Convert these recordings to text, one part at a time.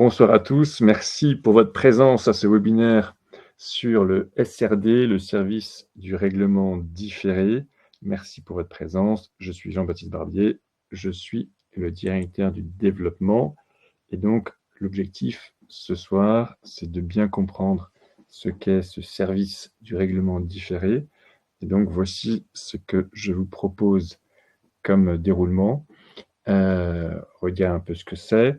Bonsoir à tous, merci pour votre présence à ce webinaire sur le SRD, le service du règlement différé. Merci pour votre présence. Je suis Jean-Baptiste Barbier, je suis le directeur du développement et donc l'objectif ce soir, c'est de bien comprendre ce qu'est ce service du règlement différé. Et donc voici ce que je vous propose comme déroulement. Regarde un peu ce que c'est,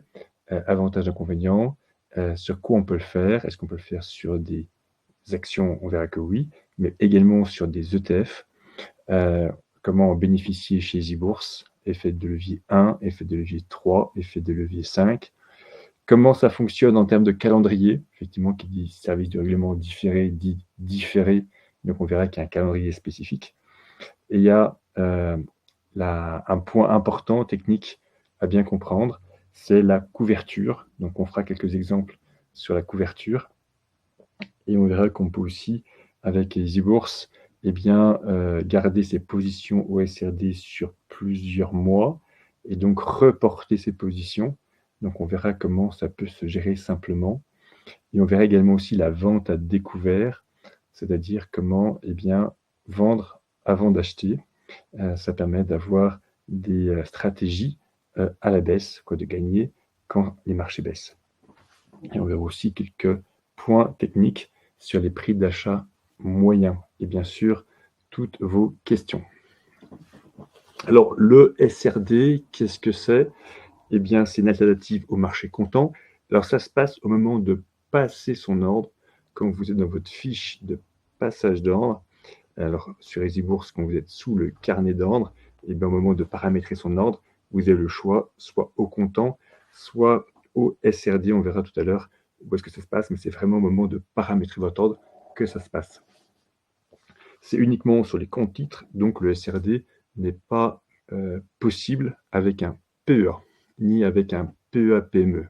avantages, inconvénients, sur quoi on peut le faire. Est-ce qu'on peut le faire sur des actions? On verra que oui, mais également sur des ETF. Comment en bénéficier chez EasyBourse? Effet de levier 1, effet de levier 3, effet de levier 5. Comment ça fonctionne en termes de calendrier? Effectivement, qui dit service de règlement différé, dit différé, donc on verra qu'il y a un calendrier spécifique. Et il y a un point important technique à bien comprendre, c'est la couverture. Donc on fera quelques exemples sur la couverture et on verra qu'on peut aussi, avec EasyBourse, garder ses positions au SRD sur plusieurs mois et donc reporter ses positions. Donc on verra comment ça peut se gérer simplement. Et on verra également aussi la vente à découvert, c'est-à-dire comment vendre avant d'acheter. Ça permet d'avoir des stratégies à la baisse, de gagner quand les marchés baissent. Et on verra aussi quelques points techniques sur les prix d'achat moyens et bien sûr toutes vos questions. Alors le SRD, qu'est-ce que c'est? Eh bien, c'est une alternative au marché comptant. Alors ça se passe au moment de passer son ordre, quand vous êtes dans votre fiche de passage d'ordre. Alors, sur EasyBourse, quand vous êtes sous le carnet d'ordre, et bien, au moment de paramétrer son ordre, vous avez le choix, soit au comptant, soit au SRD. On verra tout à l'heure où est-ce que ça se passe, mais c'est vraiment au moment de paramétrer votre ordre que ça se passe. C'est uniquement sur les comptes titres, donc le SRD n'est pas possible avec un PEA, ni avec un PEA-PME.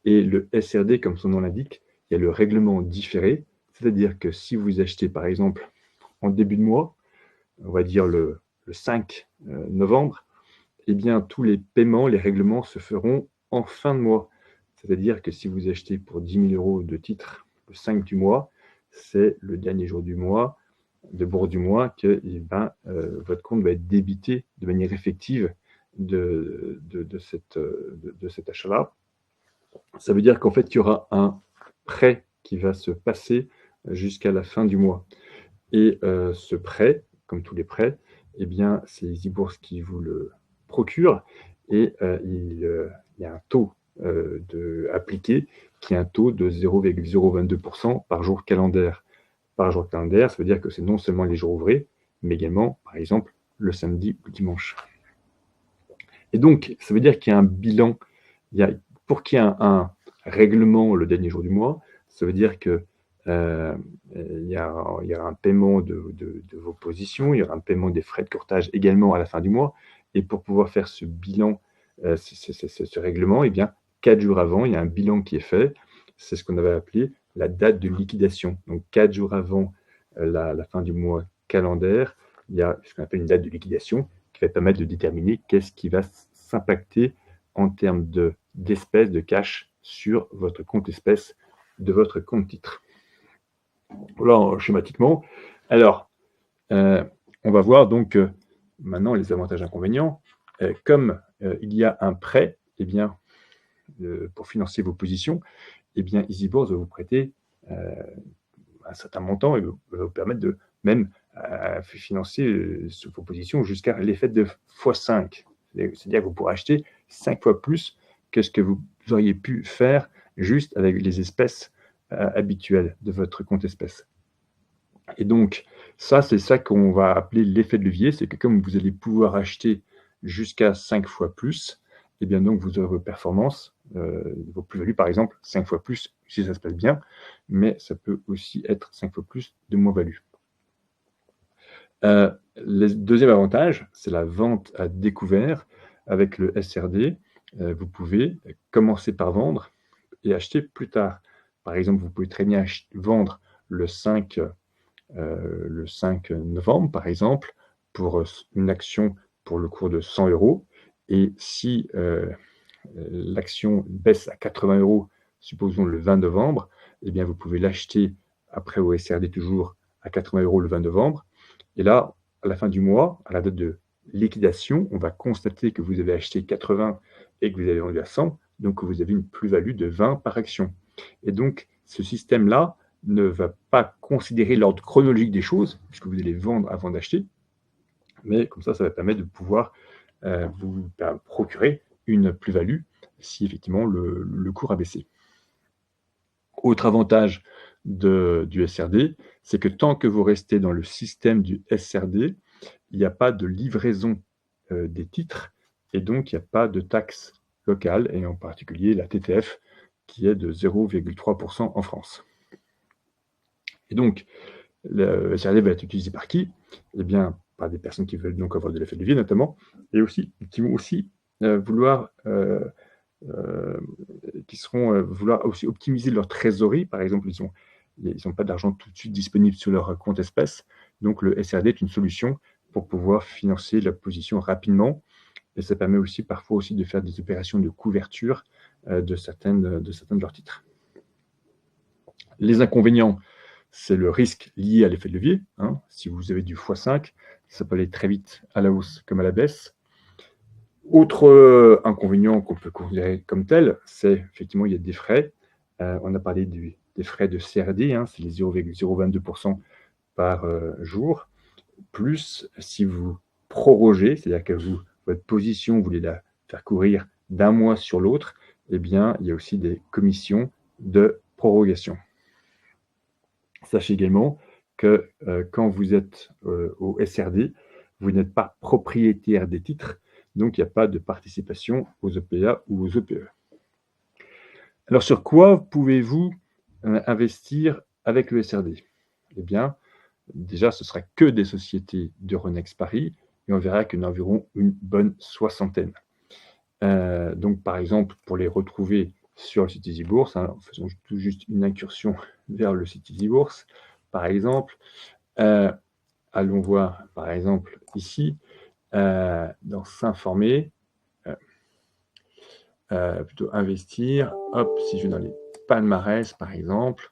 Et le SRD, comme son nom l'indique, il y a le règlement différé, c'est-à-dire que si vous achetez, par exemple, en début de mois, on va dire le 5 novembre, eh bien, tous les paiements, les règlements se feront en fin de mois. C'est-à-dire que si vous achetez pour 10 000 € de titres le 5 du mois, c'est le dernier jour du mois, de bourse du mois, que votre compte va être débité de manière effective de cet achat-là. Ça veut dire qu'en fait, il y aura un prêt qui va se passer jusqu'à la fin du mois. Et ce prêt, comme tous les prêts, eh bien, c'est EasyBourse qui vous le procure et il y a un taux appliqué qui est un taux de 0,022% par jour calendaire. Par jour calendaire, ça veut dire que c'est non seulement les jours ouvrés, mais également, par exemple, le samedi ou dimanche. Et donc, ça veut dire qu'il y a un bilan. Pour qu'il y ait un règlement le dernier jour du mois, ça veut dire que il y aura un paiement de vos positions, il y aura un paiement des frais de courtage également à la fin du mois. Et pour pouvoir faire ce bilan, ce règlement, 4 jours avant, il y a un bilan qui est fait. C'est ce qu'on avait appelé la date de liquidation. Donc 4 jours avant la fin du mois calendaire, il y a ce qu'on appelle une date de liquidation qui va permettre de déterminer qu'est-ce qui va s'impacter en termes d'espèces, de cash sur votre compte espèce de votre compte titre. Voilà, schématiquement. Alors, on va voir donc maintenant les avantages et inconvénients. Comme il y a un prêt, pour financer vos positions, EasyBourse va vous prêter un certain montant et va vous permettre de même financer vos positions jusqu'à l'effet de x5. C'est-à-dire que vous pourrez acheter 5 fois plus que ce que vous auriez pu faire juste avec les espèces habituelles de votre compte espèces. Et donc, ça, c'est ça qu'on va appeler l'effet de levier, c'est que comme vous allez pouvoir acheter jusqu'à 5 fois plus, donc vous aurez vos performances, vos plus-values par exemple, 5 fois plus si ça se passe bien, mais ça peut aussi être 5 fois plus de moins-value. Le deuxième avantage, c'est la vente à découvert. Avec le SRD, vous pouvez commencer par vendre et acheter plus tard. Par exemple, vous pouvez très bien vendre le 5 novembre, par exemple, pour une action pour le cours de 100 €. Et si l'action baisse à 80 €, supposons le 20 novembre, eh bien, vous pouvez l'acheter après au SRD toujours à 80 € le 20 novembre. Et là, à la fin du mois, à la date de liquidation, on va constater que vous avez acheté 80 et que vous avez vendu à 100, donc vous avez une plus-value de 20 par action. Et donc, ce système-là ne va pas considérer l'ordre chronologique des choses, puisque vous allez vendre avant d'acheter, mais comme ça va permettre de pouvoir vous procurer une plus-value si effectivement le cours a baissé. Autre avantage du SRD, c'est que tant que vous restez dans le système du SRD, il n'y a pas de livraison des titres et donc il n'y a pas de taxe locale, et en particulier la TTF qui est de 0,3% en France. Et donc, le SRD va être utilisé par qui? Eh bien, par des personnes qui veulent donc avoir de l'effet de levier notamment, et aussi qui vont aussi vouloir vouloir aussi optimiser leur trésorerie. Par exemple, ils n'ont pas d'argent tout de suite disponible sur leur compte espèces. Donc, le SRD est une solution pour pouvoir financer la position rapidement. Et ça permet aussi parfois aussi de faire des opérations de couverture de certains de leurs titres. Les inconvénients, c'est le risque lié à l'effet de levier. Si vous avez du x5, ça peut aller très vite à la hausse comme à la baisse. Autre inconvénient qu'on peut considérer comme tel, c'est effectivement il y a des frais. On a parlé des frais de CRD, c'est les 0,022% par jour. Plus si vous prorogez, c'est-à-dire que votre position, vous voulez la faire courir d'un mois sur l'autre, eh bien, il y a aussi des commissions de prorogation. Sachez également que quand vous êtes au SRD, vous n'êtes pas propriétaire des titres, donc il n'y a pas de participation aux EPA ou aux EPE. Alors, sur quoi pouvez-vous investir avec le SRD? Eh bien, déjà, ce ne sera que des sociétés d'Euronext Paris, et on verra qu'il y en a environ une bonne soixantaine. Donc, par exemple, pour les retrouver sur le site EasyBourse, faisons tout juste une incursion vers le site EasyBourse, par exemple. Allons voir, par exemple, ici, dans s'informer, plutôt investir. Hop, si je vais dans les palmarès, par exemple,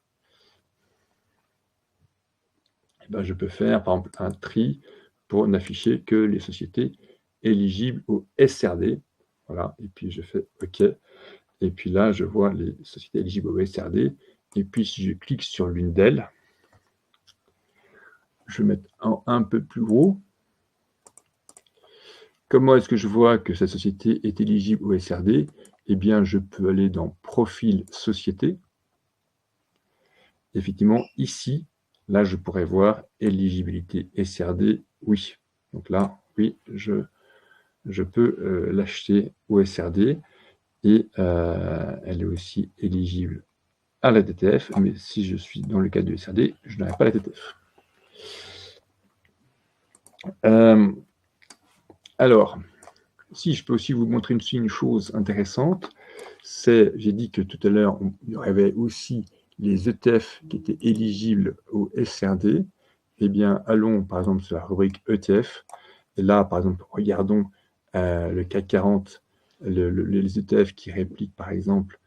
eh ben, je peux faire, par exemple, un tri pour n'afficher que les sociétés éligibles au SRD. Voilà, et puis je fais OK. Et puis là, je vois les sociétés éligibles au SRD. Et puis, si je clique sur l'une d'elles, je vais mettre un peu plus gros. Comment est-ce que je vois que cette société est éligible au SRD? Eh bien, je peux aller dans Profil Société. Effectivement, ici, là, je pourrais voir éligibilité SRD, oui. Donc là, oui, je peux l'acheter au SRD et elle est aussi éligible à la TTF, mais si je suis dans le cas du SRD, je n'aurai pas la TTF. Alors, si je peux aussi vous montrer une chose intéressante, c'est, j'ai dit que tout à l'heure, il y avait aussi les ETF qui étaient éligibles au SRD. Eh bien, allons par exemple sur la rubrique ETF. Et là, par exemple, regardons le CAC 40, les ETF qui répliquent par exemple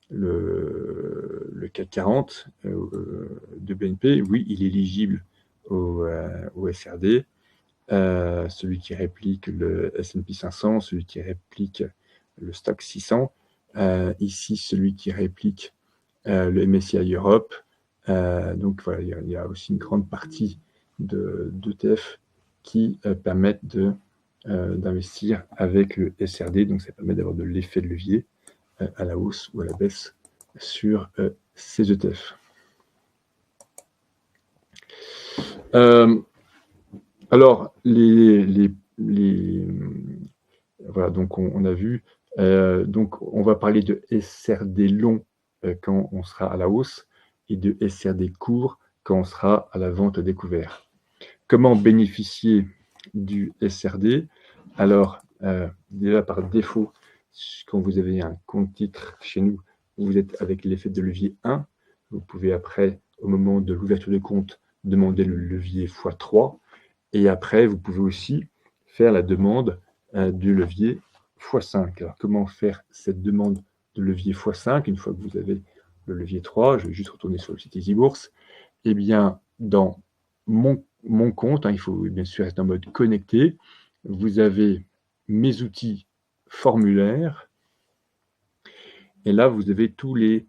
le CAC 40 de BNP. Oui, il est éligible au SRD. Celui qui réplique le S&P 500, celui qui réplique le Stock 600, ici celui qui réplique le MSCI Europe. Donc voilà, il y a aussi une grande partie d'ETF qui permettent d'investir avec le SRD, donc ça permet d'avoir de l'effet de levier à la hausse ou à la baisse sur ces ETF. Alors, voilà, donc on a vu. Donc, on va parler de SRD long quand on sera à la hausse et de SRD court quand on sera à la vente découvert. Comment bénéficier du SRD? Alors, déjà par défaut, quand vous avez un compte titre chez nous, vous êtes avec l'effet de levier 1. Vous pouvez après, au moment de l'ouverture de compte, demander le levier x3. Et après, vous pouvez aussi faire la demande du levier x5. Alors, comment faire cette demande de levier x5 une fois que vous avez le levier 3? Je vais juste retourner sur le site EasyBourse. Eh bien, dans mon compte, il faut bien sûr être en mode connecté. Vous avez mes outils formulaires. Et là, vous avez tous les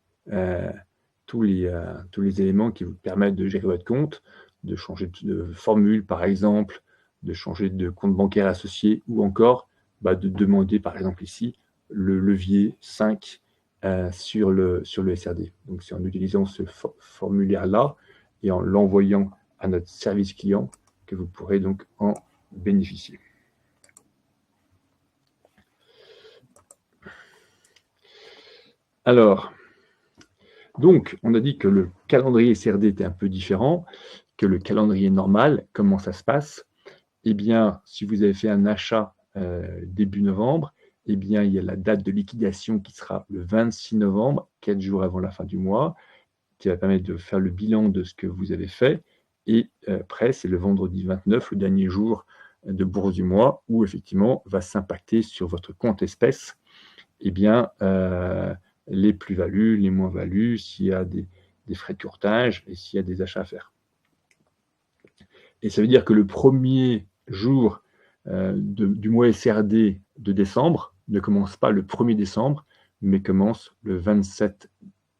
éléments qui vous permettent de gérer votre compte, de changer de formule, par exemple, de changer de compte bancaire associé, ou encore de demander, par exemple ici, le levier 5 sur le SRD. Donc, c'est en utilisant ce formulaire-là et en l'envoyant à notre service client que vous pourrez donc en bénéficier. Alors, donc, on a dit que le calendrier SRD était un peu différent que le calendrier normal. Comment ça se passe? Eh bien, si vous avez fait un achat début novembre, eh bien, il y a la date de liquidation qui sera le 26 novembre, 4 jours avant la fin du mois, qui va permettre de faire le bilan de ce que vous avez fait. Et après, c'est le vendredi 29, le dernier jour de bourse du mois, où effectivement va s'impacter sur votre compte espèces eh bien, les plus-values, les moins-values, s'il y a des frais de courtage et s'il y a des achats à faire. Et ça veut dire que le premier jour du mois SRD de décembre ne commence pas le 1er décembre, mais commence le 27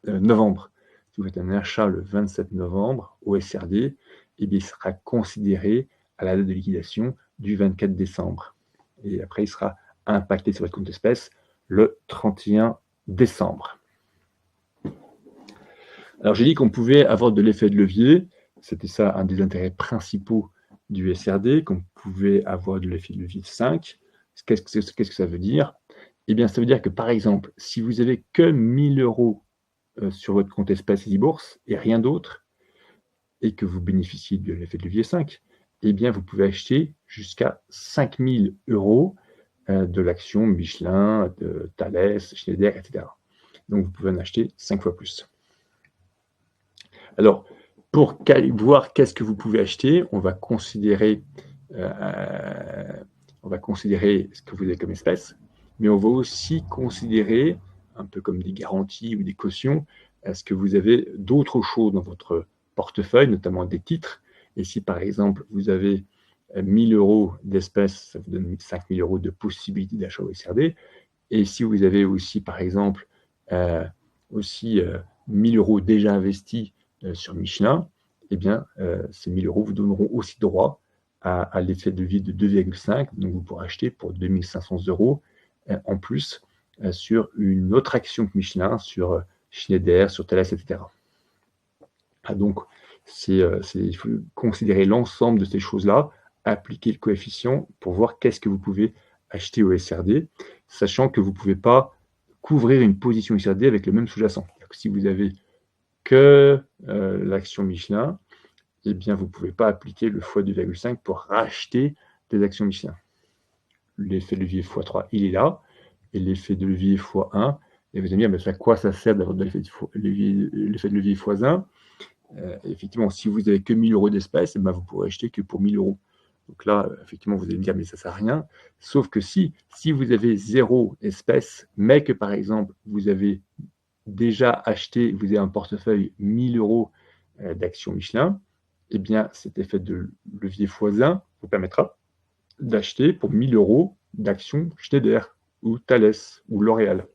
novembre. Si vous faites un achat le 27 novembre au SRD, eh bien, il sera considéré à la date de liquidation du 24 décembre. Et après, il sera impacté sur votre compte espèces le 31 décembre. Alors, j'ai dit qu'on pouvait avoir de l'effet de levier. C'était ça un des intérêts principaux du SRD, qu'on pouvait avoir de l'effet de levier 5. Qu'est-ce que ça veut dire? Eh bien, ça veut dire que, par exemple, si vous avez que 1 000 € sur votre compte espèces EasyBourse et rien d'autre, et que vous bénéficiez de l'effet de levier 5, eh bien, vous pouvez acheter jusqu'à 5 000 € de l'action Michelin, de Thales, Schneider, etc. Donc, vous pouvez en acheter 5 fois plus. Alors, pour voir qu'est-ce que vous pouvez acheter, on va considérer ce que vous avez comme espèce, mais on va aussi considérer, un peu comme des garanties ou des cautions, est-ce que vous avez d'autres choses dans votre portefeuille, notamment des titres. Et si par exemple vous avez 1 000 € d'espèces, ça vous donne 5 000 € de possibilité d'achat au SRD. Et si vous avez aussi par exemple 1 000 € déjà investis sur Michelin, eh bien, ces 1 000 € vous donneront aussi droit à l'effet de levier de 2,5. Donc, vous pourrez acheter pour 2 500 € en plus sur une autre action que Michelin, sur Schneider, sur Thales, etc. Donc, il faut considérer l'ensemble de ces choses-là, appliquer le coefficient pour voir qu'est-ce que vous pouvez acheter au SRD, sachant que vous ne pouvez pas couvrir une position SRD avec le même sous-jacent. Si vous avez que l'action Michelin, eh bien, vous ne pouvez pas appliquer le x2,5 pour racheter des actions Michelin. L'effet de levier x3, il est là, et l'effet de levier x1, et vous allez me dire, mais à quoi ça sert d'avoir l'effet de levier x1? Effectivement, si vous n'avez que 1 000 € d'espèces, vous pourrez acheter que pour 1 000 €. Donc là, effectivement, vous allez me dire, mais ça ne sert à rien. Sauf que si vous avez 0 espèces, mais que par exemple, vous avez déjà acheté, vous avez un portefeuille 1 000 € d'actions Michelin, eh bien, cet effet de levier x1 vous permettra d'acheter pour 1 000 € d'actions Schneider ou Thales ou L'Oréal.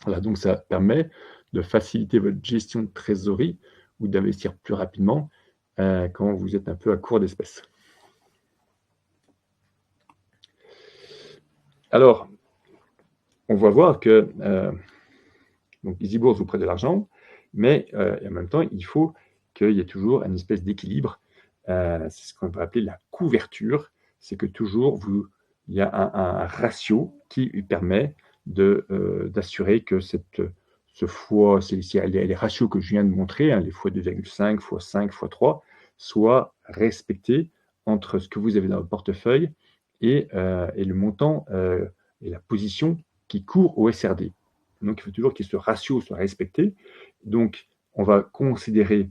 Voilà, donc ça permet de faciliter votre gestion de trésorerie ou d'investir plus rapidement quand vous êtes un peu à court d'espèces. Alors, on va voir que donc EasyBourse vous prête de l'argent, mais en même temps, il faut qu'il y ait toujours une espèce d'équilibre. C'est ce qu'on va appeler la couverture. C'est que toujours, il y a un ratio qui permet d'assurer que les ratios que je viens de montrer, les x2,5, x5, x3, soient respectés entre ce que vous avez dans votre portefeuille et le montant et la position qui court au SRD. Donc, il faut toujours que ce ratio soit respecté. Donc, on va considérer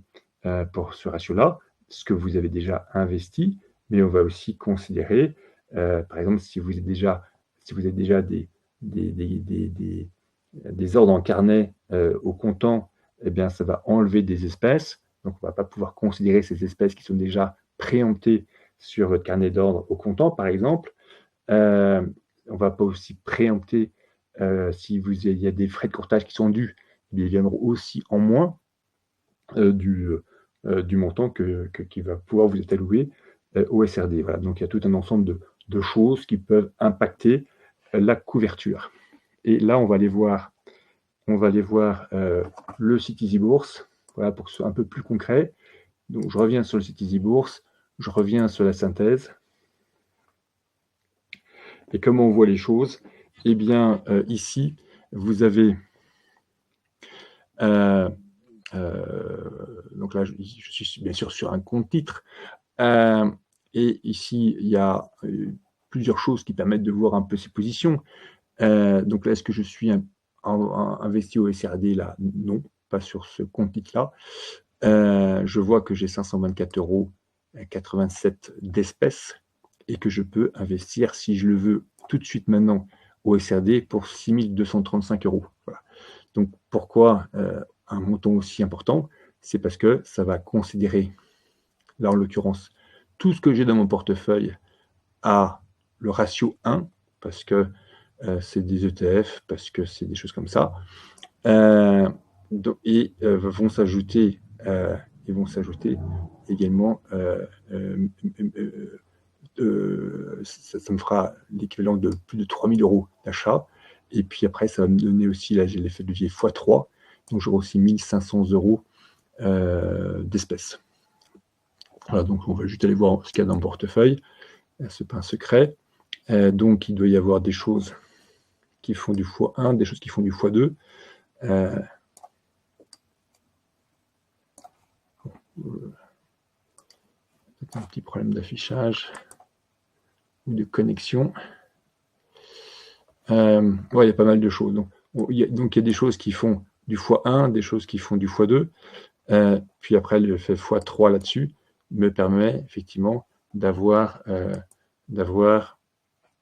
pour ce ratio-là ce que vous avez déjà investi, mais on va aussi considérer, par exemple, si vous avez déjà des ordres en carnet au comptant, eh bien, ça va enlever des espèces. Donc, on ne va pas pouvoir considérer ces espèces qui sont déjà préemptées sur votre carnet d'ordre au comptant, par exemple. On ne va pas aussi préempter si il y a des frais de courtage qui sont dus, ils viendront aussi en moins du montant qui va pouvoir vous être alloué au SRD. Voilà. Donc, il y a tout un ensemble de choses qui peuvent impacter la couverture. Et là, on va aller voir le site EasyBourse, voilà, pour que ce soit un peu plus concret. Donc, je reviens sur le site EasyBourse, je reviens sur la synthèse. Et comment on voit les choses? Eh bien, ici, vous avez... donc là, je suis bien sûr sur un compte titre. Et ici, il y a plusieurs choses qui permettent de voir un peu ces positions. Donc là, est-ce que je suis investi au SRD? Là, non, pas sur ce compte titre-là. Je vois que j'ai 524,87 € d'espèces et que je peux investir, si je le veux, tout de suite maintenant au SRD pour 6 235 €. Voilà. Donc, pourquoi un montant aussi important? C'est parce que ça va considérer, là en l'occurrence, tout ce que j'ai dans mon portefeuille à le ratio 1, parce que c'est des ETF, parce que c'est des choses comme ça. Et vont s'ajouter également, ça me fera l'équivalent de plus de 3 000 € d'achat. Et puis après, ça va me donner aussi, là j'ai l'effet de levier x3, donc j'aurai aussi 1 500 € d'espèces. Voilà, donc on va juste aller voir ce qu'il y a dans le portefeuille. Ce n'est pas un secret. Donc il doit y avoir des choses qui font du x1, des choses qui font du x2. Un petit problème d'affichage ou de connexion. Ouais, il y a pas mal de choses. Donc, il y a des choses qui font du x1, des choses qui font du x2. Puis après, le fait x3 là-dessus me permet effectivement d'avoir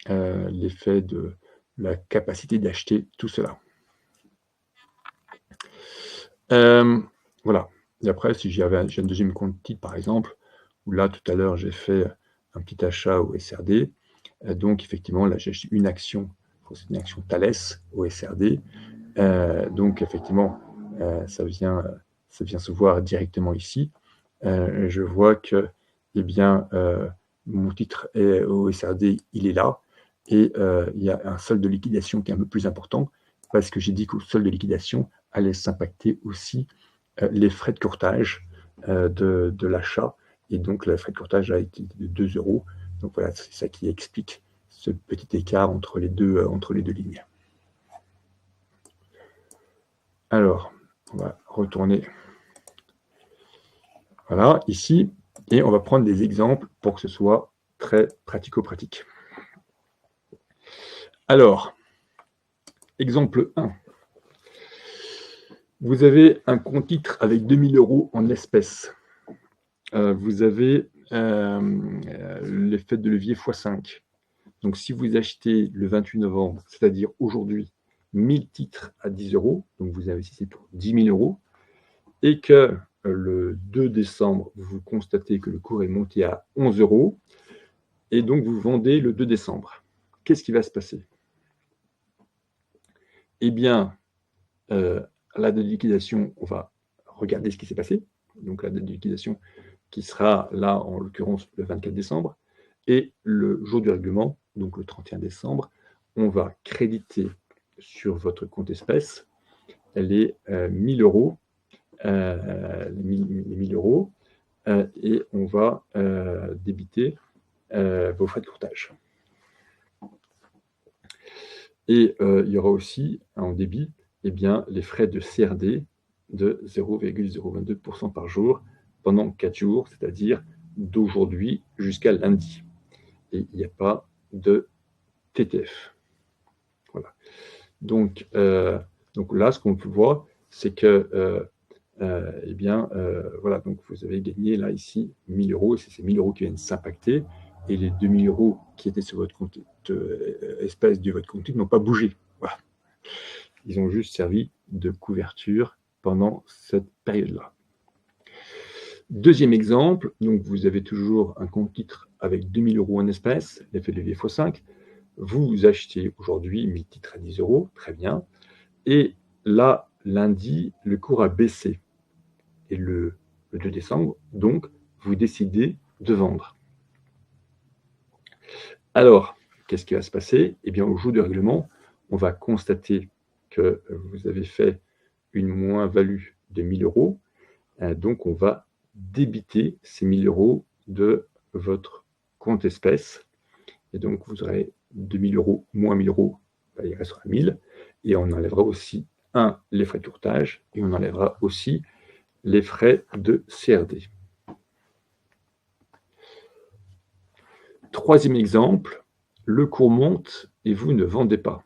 l'effet de la capacité d'acheter tout cela. Voilà. Et après, si j'ai un deuxième compte titre, par exemple, où là, tout à l'heure, j'ai fait un petit achat au SRD. Donc, effectivement, là, j'ai une action, c'est une action Thales au SRD. Donc, effectivement, ça vient se voir directement ici. Je vois que, eh bien, mon titre au SRD, il est là. Et il y a un solde de liquidation qui est un peu plus important, parce que j'ai dit qu'au solde de liquidation allait s'impacter aussi les frais de courtage de l'achat. Et donc, le frais de courtage a été de 2 €. Donc voilà, c'est ça qui explique ce petit écart entre les deux lignes. Alors, on va retourner voilà, ici, et on va prendre des exemples pour que ce soit très pratico-pratique. Alors, exemple 1. Vous avez un compte titre avec 2 000 € en espèces. Vous avez l'effet de levier x5. Donc, si vous achetez le 28 novembre, c'est-à-dire aujourd'hui, 1000 titres à 10 €, donc vous investissez pour 10 000 €, et que le 2 décembre, vous constatez que le cours est monté à 11 €, et donc vous vendez le 2 décembre. Qu'est-ce qui va se passer? Eh bien, à la date de liquidation, on va regarder ce qui s'est passé. Donc, la date de liquidation qui sera là, en l'occurrence, le 24 décembre. Et le jour du règlement, donc le 31 décembre, on va créditer sur votre compte espèce les 1 000 €, les 1 000 €, et on va débiter vos frais de courtage. Et il y aura aussi en débit les frais de CRD de 0,022 % par jour pendant 4 jours, c'est-à-dire d'aujourd'hui jusqu'à lundi. Et il n'y a pas de TTF. Voilà. Donc là, ce qu'on peut voir, c'est que voilà, donc vous avez gagné là ici 1 000 €, et c'est ces 1 000 € qui viennent s'impacter, et les 2 000 € qui étaient sur votre compte espèce de votre compte n'ont pas bougé. Voilà. Ils ont juste servi de couverture pendant cette période-là. Deuxième exemple, donc vous avez toujours un compte titre avec 2 000 € en espèces, l'effet de levier x5. Vous achetez aujourd'hui 1000 titres à 10 €, très bien. Et là, lundi, le cours a baissé. Et le 2 décembre, donc, vous décidez de vendre. Alors, qu'est-ce qui va se passer? Eh bien, au jour du règlement, on va constater que vous avez fait une moins-value de 1000 €. Donc, on va débiter ces 1000 € de votre compte espèces. Et donc, vous aurez 2000 € moins 1000 €, il restera 1000. Et on enlèvera aussi, les frais de tourtage, et on enlèvera aussi les frais de CRD. Troisième exemple, le cours monte et vous ne vendez pas.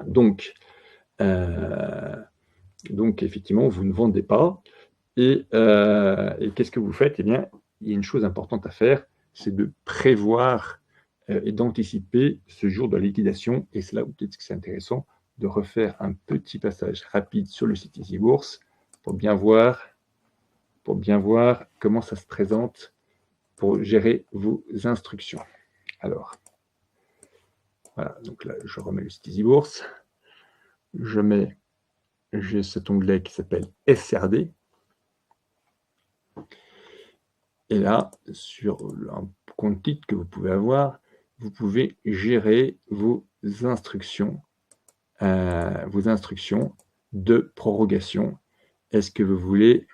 Donc effectivement, vous ne vendez pas. Et qu'est-ce que vous faites? Eh bien, il y a une chose importante à faire, c'est de prévoir et d'anticiper ce jour de la liquidation. Et c'est là où peut-être que c'est intéressant de refaire un petit passage rapide sur le site EasyBourse pour bien voir comment ça se présente pour gérer vos instructions. Alors, voilà, donc là, je remets le site EasyBourse. J'ai cet onglet qui s'appelle SRD. Et là, sur un compte titre que vous pouvez avoir, vous pouvez gérer vos instructions de prorogation. Qu'est-ce que vous voulez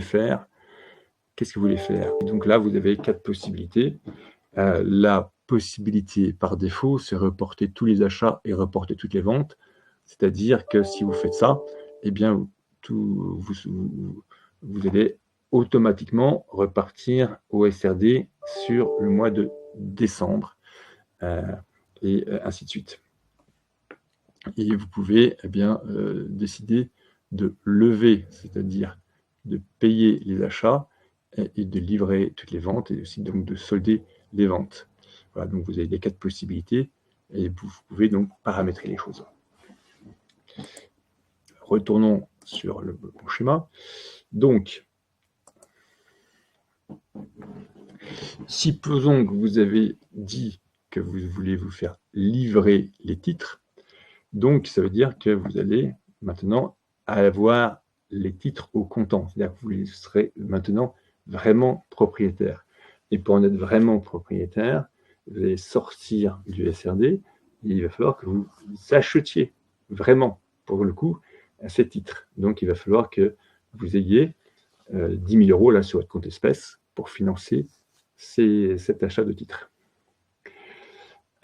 faire? Et donc là, vous avez 4 possibilités. La possibilité par défaut, c'est reporter tous les achats et reporter toutes les ventes. C'est-à-dire que si vous faites ça, eh bien, vous allez automatiquement repartir au SRD sur le mois de décembre, et ainsi de suite. Et vous pouvez décider de lever, c'est-à-dire de payer les achats et de livrer toutes les ventes, et aussi donc de solder les ventes. Voilà, donc vous avez les 4 possibilités et vous pouvez donc paramétrer les choses. Retournons sur le bon schéma. Donc, supposons que vous avez dit que vous voulez vous faire livrer les titres. Donc, ça veut dire que vous allez maintenant avoir les titres au comptant. C'est-à-dire que vous serez maintenant vraiment propriétaire. Et pour en être vraiment propriétaire, vous allez sortir du SRD et il va falloir que vous achetiez vraiment, pour le coup, ces titres. Donc, il va falloir que vous ayez 10 000 € là sur votre compte espèces pour financer cet achat de titres.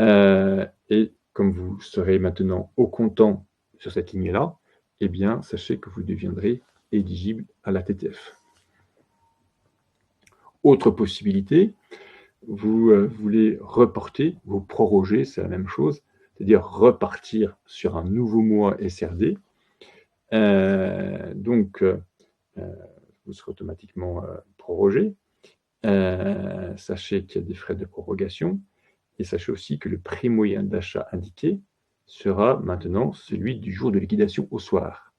Et comme vous serez maintenant au comptant sur cette ligne-là, eh bien, sachez que vous deviendrez éligible à la TTF. Autre possibilité, vous voulez reporter, vous proroger, c'est la même chose, c'est-à-dire repartir sur un nouveau mois SRD. Donc, vous serez automatiquement prorogé. Sachez qu'il y a des frais de prorogation. Et sachez aussi que le prix moyen d'achat indiqué sera maintenant celui du jour de liquidation au soir,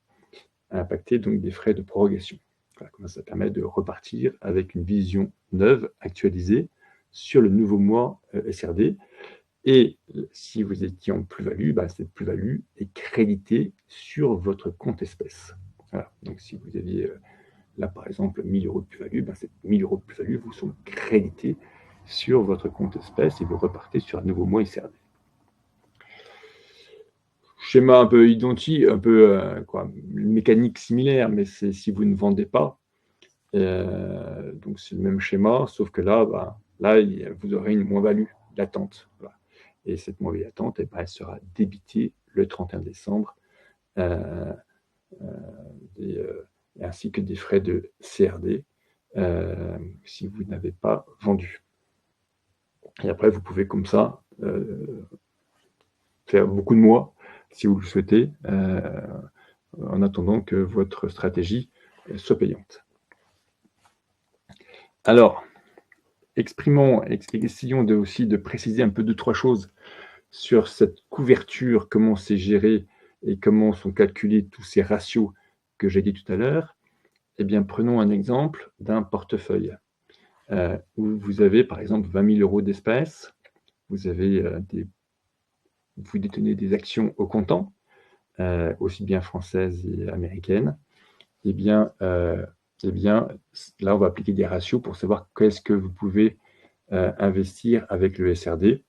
impacté donc des frais de prorogation. Voilà comment ça permet de repartir avec une vision neuve, actualisée, sur le nouveau mois SRD. Et si vous étiez en plus-value, cette plus-value est créditée sur votre compte espèces. Voilà. Donc si vous aviez là par exemple 1000 € de plus-value, ces 1000 € de plus-value vous sont crédités sur votre compte espèces et vous repartez sur un nouveau mois SRD. Schéma un peu identique, un peu mécanique similaire, mais c'est si vous ne vendez pas. Donc c'est le même schéma, sauf que là, vous aurez une moins-value latente. Voilà. Et cette moins-value latente, elle sera débitée le 31 décembre, ainsi que des frais de CRD si vous n'avez pas vendu. Et après, vous pouvez comme ça faire beaucoup de mois, si vous le souhaitez, en attendant que votre stratégie soit payante. Alors, essayons aussi de préciser un peu 2-3 choses sur cette couverture, comment c'est géré et comment sont calculés tous ces ratios que j'ai dit tout à l'heure, eh bien, prenons un exemple d'un portefeuille où vous avez, par exemple, 20 000 € d'espèces, vous avez vous détenez des actions au comptant, aussi bien françaises et américaines. Eh bien, là, on va appliquer des ratios pour savoir qu'est-ce que vous pouvez investir avec le SRD.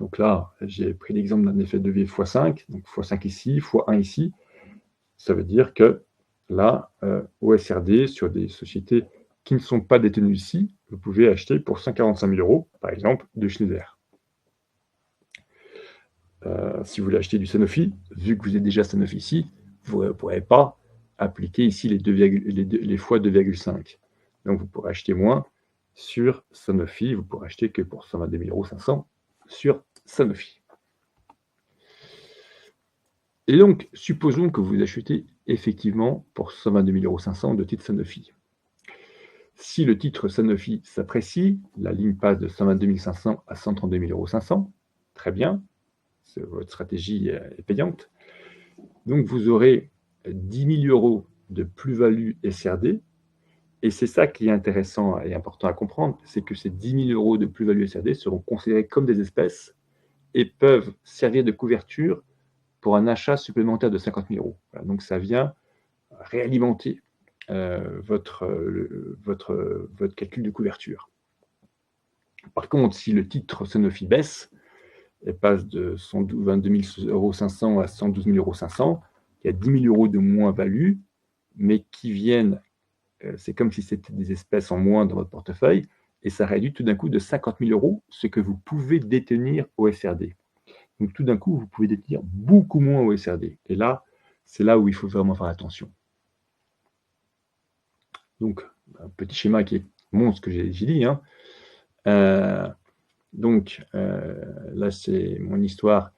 Donc là, j'ai pris l'exemple d'un effet de levier x5, donc x5 ici, x1 ici. Ça veut dire que là, au SRD, sur des sociétés qui ne sont pas détenues ici, vous pouvez acheter pour 145 000 €, par exemple, de Schneider. Si vous voulez acheter du Sanofi, vu que vous êtes déjà Sanofi ici, vous ne pourrez pas appliquer ici les fois 2,5. Donc vous pourrez acheter moins sur Sanofi, vous pourrez acheter que pour 122 500 € sur Sanofi. Et donc, supposons que vous achetez effectivement pour 122 500 € de titre Sanofi. Si le titre Sanofi s'apprécie, la ligne passe de 122 500 à 132 500 €, très bien, votre stratégie est payante. Donc vous aurez 10 000 € de plus-value SRD, et c'est ça qui est intéressant et important à comprendre, c'est que ces 10 000 € de plus-value SRD seront considérés comme des espèces et peuvent servir de couverture pour un achat supplémentaire de 50 000 €. Voilà, donc ça vient réalimenter votre calcul de couverture. Par contre, si le titre Sanofi baisse et passe de 122 500 € à 112 500 €, il y a 10 000 € de moins-value, mais qui viennent, c'est comme si c'était des espèces en moins dans votre portefeuille, et ça réduit tout d'un coup de 50 000 € ce que vous pouvez détenir au SRD. Donc tout d'un coup, vous pouvez détenir beaucoup moins au SRD. Et là, c'est là où il faut vraiment faire attention. Donc, un petit schéma qui montre ce que j'ai dit. Hein. Là, c'est mon histoire.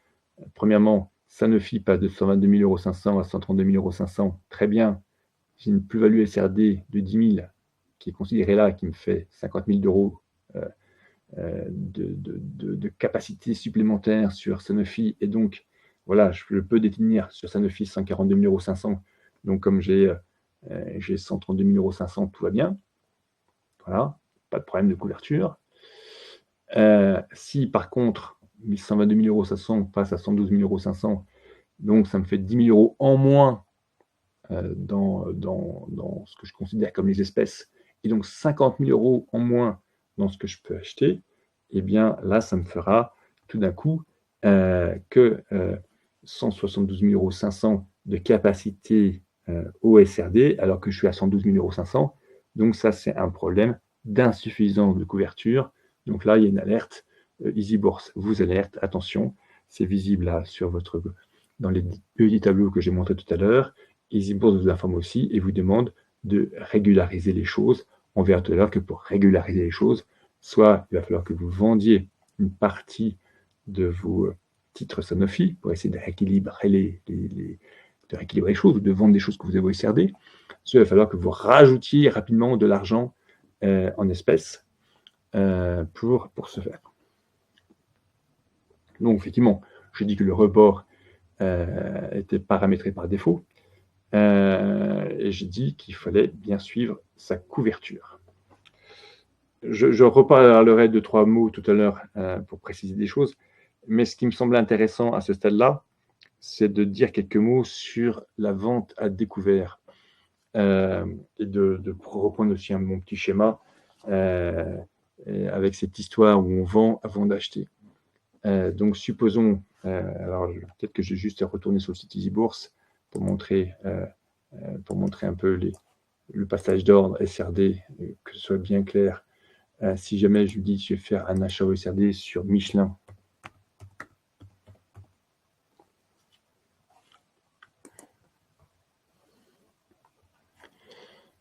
Premièrement, Sanofi passe de 122 500 € à 132 500 €. Très bien. J'ai une plus-value SRD de 10 000 qui est considérée là, qui me fait 50 000 € de capacité supplémentaire sur Sanofi. Et donc, voilà, je peux détenir sur Sanofi 142 500 €. Donc, comme j'ai 132 500 €, tout va bien. Voilà, pas de problème de couverture. Si par contre, 122 500 € passe à 112 500 €, donc ça me fait 10 000 € en moins dans ce que je considère comme les espèces, et donc 50 000 € en moins dans ce que je peux acheter, eh bien là, ça me fera tout d'un coup que 172 500 € de capacité au SRD, alors que je suis à 112 500 €. Donc ça, c'est un problème d'insuffisance de couverture. Donc là, il y a une alerte. EasyBourse vous alerte, attention, c'est visible là dans les petits tableaux que j'ai montrés tout à l'heure. EasyBourse vous informe aussi et vous demande de régulariser les choses. On verra tout à l'heure que pour régulariser les choses, soit il va falloir que vous vendiez une partie de vos titres Sanofi pour essayer de rééquilibrer les choses, ou de vendre des choses que vous avez au SRD, soit il va falloir que vous rajoutiez rapidement de l'argent en espèces pour ce faire. Donc effectivement, je dis que le report était paramétré par défaut. Et j'ai dit qu'il fallait bien suivre sa couverture. Je reparlerai de 3 mots tout à l'heure pour préciser des choses, mais ce qui me semble intéressant à ce stade-là, c'est de dire quelques mots sur la vente à découvert et de reprendre aussi mon petit schéma avec cette histoire où on vend avant d'acheter. Donc supposons, alors peut-être que je vais juste retourner sur le site EasyBourse pour montrer un peu le passage d'ordre SRD, que ce soit bien clair. Si jamais je vous dis que je vais faire un achat au SRD sur Michelin,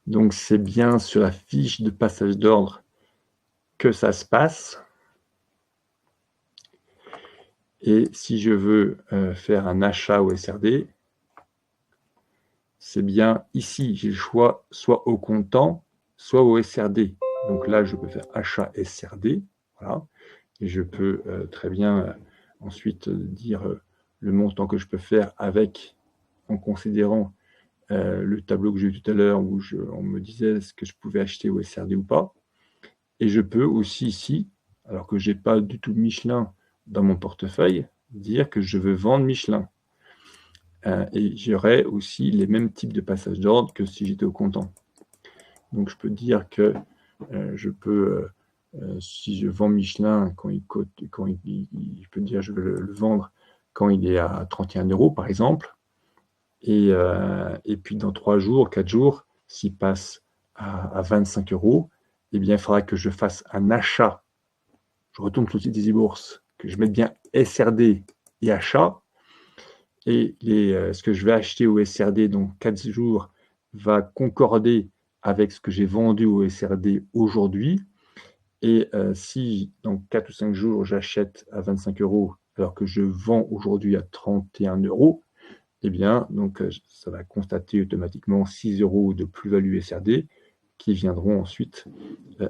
donc c'est bien sur la fiche de passage d'ordre que ça se passe. Et si je veux faire un achat au SRD, c'est bien ici, j'ai le choix soit au comptant, soit au SRD. Donc là, je peux faire achat SRD, voilà, et je peux très bien ensuite dire le montant que je peux faire avec, en considérant le tableau que j'ai eu tout à l'heure où on me disait ce que je pouvais acheter au SRD ou pas. Et je peux aussi ici, alors que j'ai pas du tout Michelin dans mon portefeuille, dire que je veux vendre Michelin. Et j'aurai aussi les mêmes types de passages d'ordre que si j'étais au comptant. Donc je peux dire que si je vends Michelin quand il cote, je peux dire je veux le vendre quand il est à 31 € par exemple. Et puis dans 3 jours, 4 jours, s'il passe à 25 €, eh bien il faudra que je fasse un achat. Je retourne sur le site EasyBourse, que je mette bien SRD et achat. Et ce que je vais acheter au SRD, donc 4 jours, va concorder avec ce que j'ai vendu au SRD aujourd'hui. Et si dans 4 ou 5 jours, j'achète à 25 € alors que je vends aujourd'hui à 31 €, eh bien, donc, ça va constater automatiquement 6 € de plus-value SRD qui viendront ensuite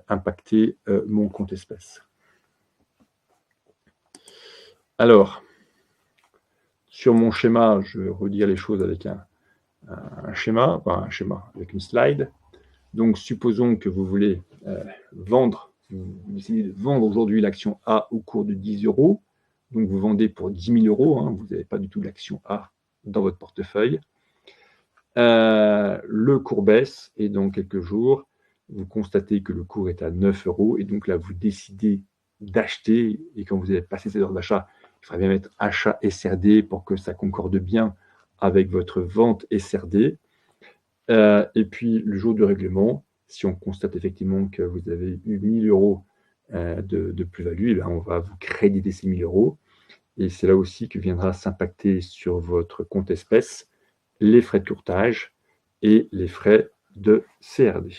impacter mon compte espèces. Alors, sur mon schéma, je vais redire les choses avec un schéma, avec une slide. Donc, supposons que vous voulez vendre, vous décidez de vendre aujourd'hui l'action A au cours de 10 €. Donc, vous vendez pour 10 000 €, hein, vous n'avez pas du tout l'action A dans votre portefeuille. Le cours baisse et dans quelques jours, vous constatez que le cours est à 9 € et donc là, vous décidez d'acheter et quand vous avez passé ces ordres d'achat, il faudrait bien mettre achat SRD pour que ça concorde bien avec votre vente SRD. Et puis le jour du règlement, si on constate effectivement que vous avez eu 1 000 € de plus-value, eh bien, on va vous créditer ces 1 000 € et c'est là aussi que viendra s'impacter sur votre compte espèces les frais de courtage et les frais de CRD.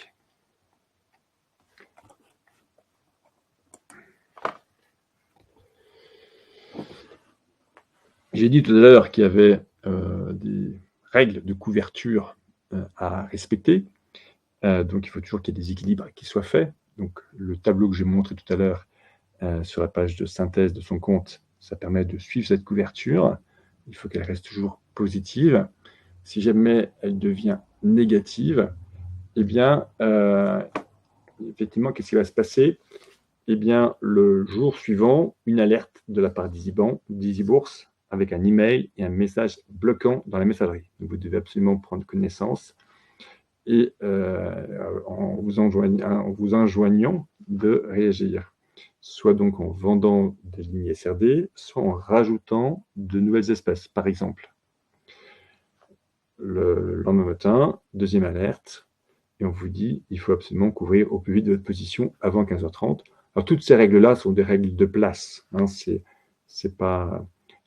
J'ai dit tout à l'heure qu'il y avait des règles de couverture à respecter. Donc, il faut toujours qu'il y ait des équilibres qui soient faits. Donc, le tableau que j'ai montré tout à l'heure sur la page de synthèse de son compte, ça permet de suivre cette couverture. Il faut qu'elle reste toujours positive. Si jamais elle devient négative, eh bien, effectivement, qu'est-ce qui va se passer? Eh bien, le jour suivant, une alerte de la part d'EasyBourse avec un email et un message bloquant dans la messagerie. Donc, vous devez absolument prendre connaissance et en vous enjoignant de réagir, soit donc en vendant des lignes SRD, soit en rajoutant de nouvelles espèces, par exemple. Le lendemain matin, deuxième alerte, et on vous dit il faut absolument couvrir au plus vite de votre position avant 15h30. Alors, toutes ces règles-là sont des règles de place. Hein,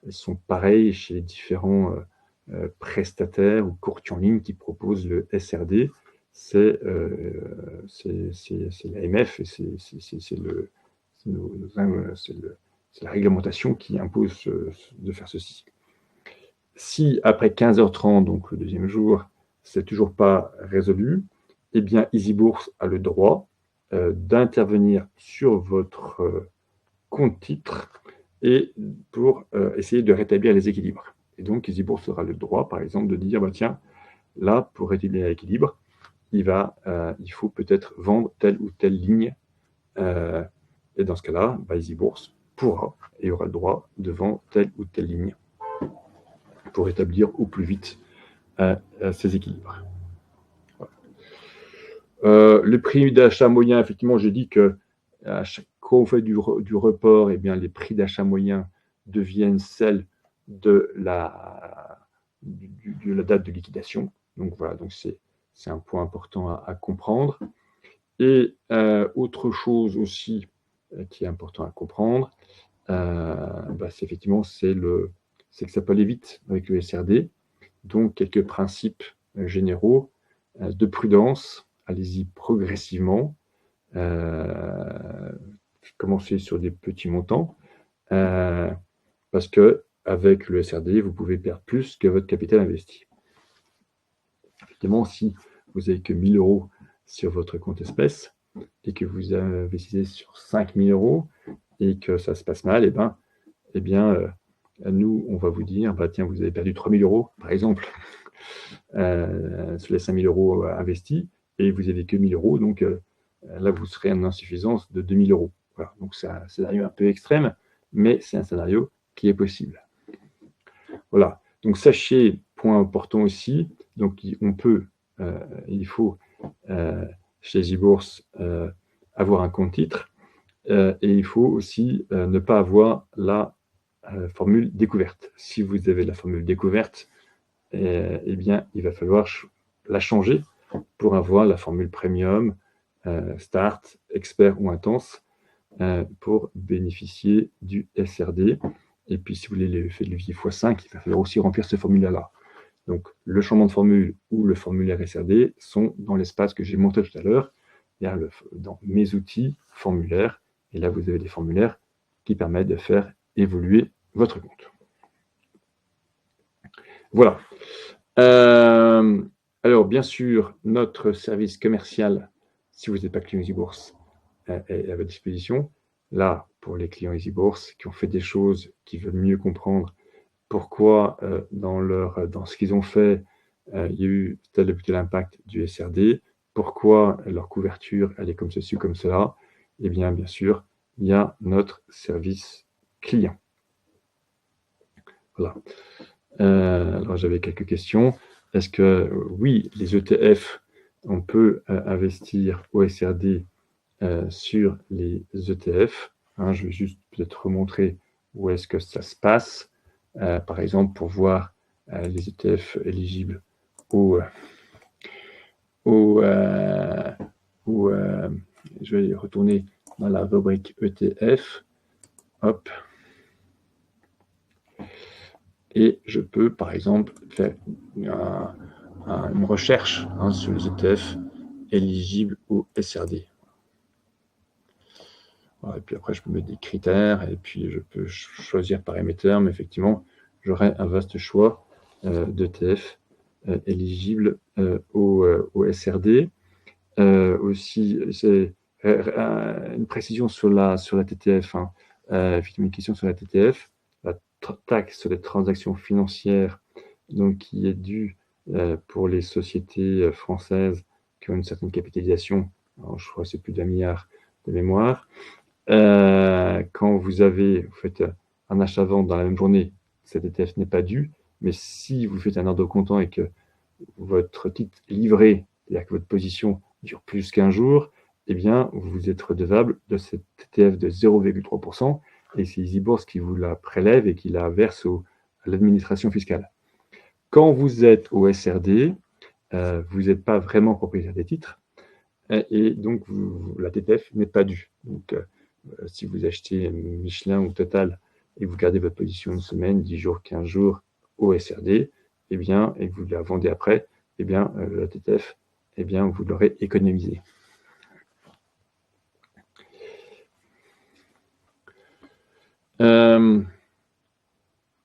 elles sont pareilles chez les différents prestataires ou courtiers en ligne qui proposent le SRD. C'est l'AMF et c'est la réglementation qui impose de faire ceci. Si après 15h30, donc le deuxième jour, c'est toujours pas résolu, eh bien EasyBourse a le droit d'intervenir sur votre compte titre et pour essayer de rétablir les équilibres. Et donc EasyBourse aura le droit, par exemple, de dire bah, tiens, là, pour rétablir l'équilibre, il faut peut-être vendre telle ou telle ligne. Et dans ce cas-là, bah, EasyBourse pourra et aura le droit de vendre telle ou telle ligne pour établir au plus vite ces équilibres. Voilà. Le prix d'achat moyen, effectivement, j'ai dit que quand on fait du report, eh bien, les prix d'achat moyen deviennent celles de la date de liquidation. Donc voilà, donc c'est un point important à comprendre. Et autre chose aussi qui est important à comprendre, bah, c'est effectivement c'est que ça peut aller vite avec le SRD. Donc quelques principes généraux de prudence. Allez-y progressivement. Commencez sur des petits montants. Parce que avec le SRD, vous pouvez perdre plus que votre capital investi. Effectivement, si vous n'avez que 1 000 € sur votre compte espèces et que vous investissez sur 5 000 € et que ça se passe mal, eh ben, eh bien, nous, on va vous dire, bah, tiens, vous avez perdu 3 000 €, par exemple, sur les 5 000 € investis, et vous avez que 1 000 €, donc là, vous serez en insuffisance de 2 000 €. Voilà, donc c'est un scénario un peu extrême, mais c'est un scénario qui est possible. Voilà, donc sachez, point important aussi, donc il faut chez EasyBourse avoir un compte titre, et il faut aussi ne pas avoir la formule découverte. Si vous avez la formule découverte, eh bien, il va falloir la changer pour avoir la formule premium, start, expert ou intense, pour bénéficier du SRD. Et puis, si vous voulez l'effet de levier x5, il va falloir aussi remplir ce formulaire-là. Donc, le changement de formule ou le formulaire SRD sont dans l'espace que j'ai montré tout à l'heure. Il y a dans mes outils, formulaires, et là, vous avez des formulaires qui permettent de faire évoluer votre compte. Voilà. Alors, bien sûr, notre service commercial, si vous n'êtes pas client EasyBourse, est à votre disposition. Là, pour les clients EasyBourse qui ont fait des choses, qui veulent mieux comprendre pourquoi dans ce qu'ils ont fait, il y a eu tel ou tel impact du SRD, pourquoi leur couverture elle est comme ceci ou comme cela, eh bien, bien sûr, il y a notre service client. Voilà. Alors, j'avais quelques questions. Est-ce que, oui, les ETF, on peut investir au SRD sur les ETF. Hein, je vais juste peut-être remontrer où est-ce que ça se passe. Par exemple, pour voir les ETF éligibles je vais retourner dans la rubrique ETF. Hop. Et je peux, par exemple, faire une recherche sur les ETF éligibles au SRD. Et puis après, je peux mettre des critères et puis je peux choisir par émetteur, mais effectivement, j'aurai un vaste choix d'ETF éligibles au SRD. Aussi, c'est une précision sur la TTF. Effectivement, une question sur la TTF. La taxe sur les transactions financières, donc, qui est due pour les sociétés françaises qui ont une certaine capitalisation. Alors, je crois que c'est plus d'1 milliard de mémoire. Quand vous faites un achat-vente dans la même journée, cet ETF n'est pas dû, mais si vous faites un ordre comptant et que votre titre est livré, c'est-à-dire que votre position dure plus qu'un jour, eh bien, vous êtes redevable de cet ETF de 0,3%, et c'est EasyBourse qui vous la prélève et qui la verse à l'administration fiscale. Quand vous êtes au SRD, vous n'êtes pas vraiment propriétaire des titres, et donc la TTF n'est pas due. Donc, si vous achetez Michelin ou Total et que vous gardez votre position une semaine, 10 jours, 15 jours au SRD, et que vous la vendez après, la TTF, vous l'aurez économisé.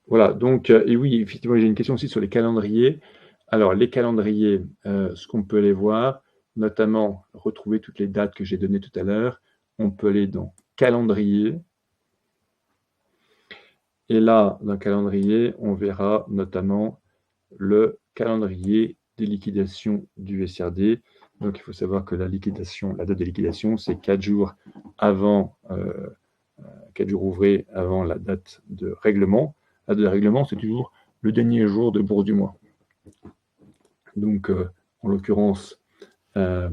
Voilà, donc, et oui, effectivement, j'ai une question aussi sur les calendriers. Alors, les calendriers, ce qu'on peut les voir, notamment retrouver toutes les dates que j'ai données tout à l'heure, on peut aller dans calendrier. Et là, dans le calendrier, on verra notamment le calendrier des liquidations du SRD. Donc, il faut savoir que la date de liquidation, c'est 4 jours avant, 4 jours ouvrés avant la date de règlement. La date de règlement, c'est toujours le dernier jour de bourse du mois. Donc, en l'occurrence,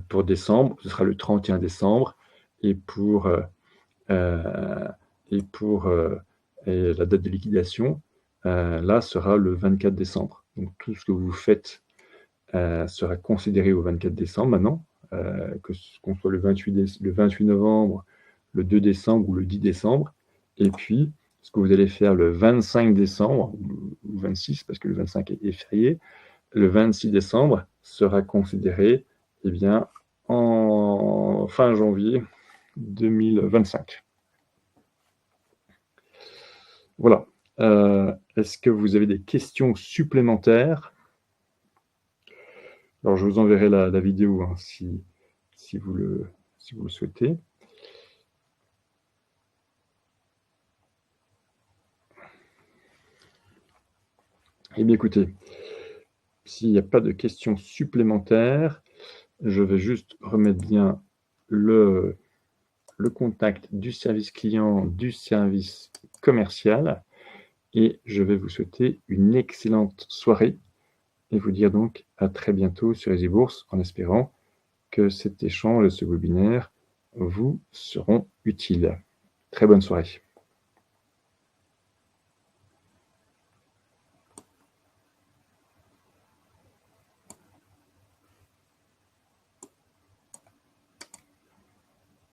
pour décembre, ce sera le 31 décembre. Et pour la date de liquidation, là, sera le 24 décembre. Donc, tout ce que vous faites sera considéré au 24 décembre maintenant, qu'on soit le 28 novembre, le 2 décembre ou le 10 décembre. Et puis, ce que vous allez faire le 25 décembre, ou 26, parce que le 25 est férié, le 26 décembre sera considéré en fin janvier 2025. Voilà. Est-ce que vous avez des questions supplémentaires? Alors, je vous enverrai la vidéo si vous le souhaitez. Eh bien, écoutez, s'il n'y a pas de questions supplémentaires, je vais juste remettre bien le le contact du service client, du service commercial et je vais vous souhaiter une excellente soirée et vous dire donc à très bientôt sur EasyBourse en espérant que cet échange et ce webinaire vous seront utiles. Très bonne soirée.